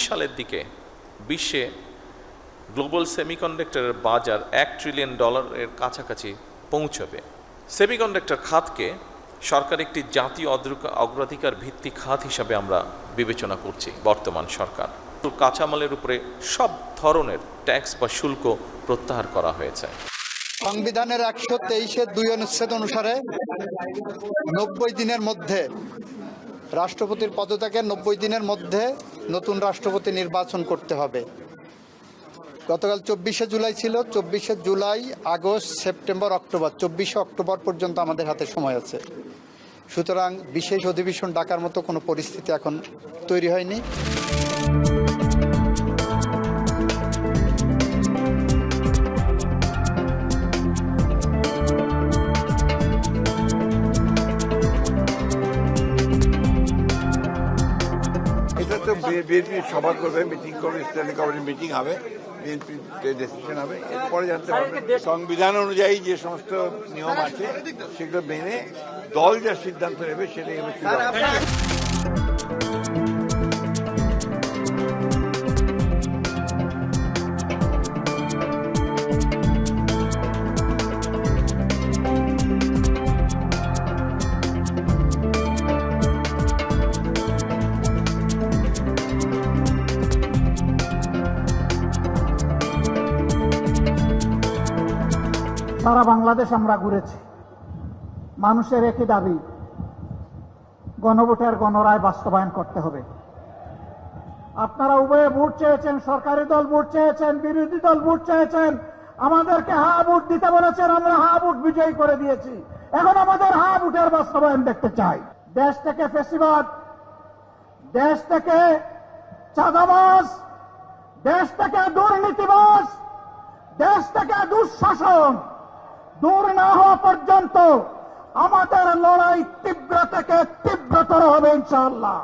সালের দিকে বিশ্বে গ্লোবাল সেমিকন্ডাক্টরের বাজার $1 ট্রিলিয়ন কাছাকাছি পৌঁছবে। সেমিকন্ডাক্টর খাতকে সরকার একটি জাতীয় অগ্রাধিকার ভিত্তিক খাত হিসাবে আমরা বিবেচনা করছি। বর্তমান সরকার কাঁচামালের উপরে সব ধরনের ট্যাক্স বা শুল্ক প্রত্যাহার করা হয়েছে। সংবিধানের 123(2) অনুচ্ছেদ অনুসারে 90 দিনের মধ্যে রাষ্ট্রপতির পদত্যাগের 90 দিনের মধ্যে নতুন রাষ্ট্রপতি নির্বাচন করতে হবে। গতকাল 24শে জুলাই ছিল। 24শে জুলাই, আগস্ট, সেপ্টেম্বর, অক্টোবর, 24শে অক্টোবর পর্যন্ত আমাদের হাতে সময় আছে। সুতরাং বিশেষ অধিবেশন ডাকার মতো কোনো পরিস্থিতি এখন তৈরি হয়নি। বিএনপি সভা করবে, মিটিং করবে, স্ট্যান্ডিং কমিটি মিটিং হবে, বিএনপি ডিসিশন হবে, এরপরে জানতে পারবে। সংবিধান অনুযায়ী যে সমস্ত নিয়ম আছে সেগুলো মেনে দল যা সিদ্ধান্ত নেবে সেটাই হবে। সারা বাংলাদেশ আমরা ঘুরেছি। মানুষের একই দাবি, গণভোটের গণরায় বাস্তবায়ন করতে হবে। আপনারা উভয়ে ভোট চেয়েছেন, সরকারি দল ভোট চেয়েছেন, বিরোধী দল ভোট চেয়েছেন, আমাদেরকে হা ভোট দিতে বলেছেন, আমরা হা ভোট বিজয়ী করে দিয়েছি। এখন আমাদের হা ভোটের বাস্তবায়ন দেখতে চাই। দেশ থেকে ফ্যাসিবাদ, দেশ থেকে চাঁদাবাজ, দেশ থেকে দুর্নীতিবাজ, দেশ থেকে দুঃশাসন দূর না হওয়া পর্যন্ত আমাদের লড়াই তীব্র থেকে তীব্রতর হবে ইনশাআল্লাহ।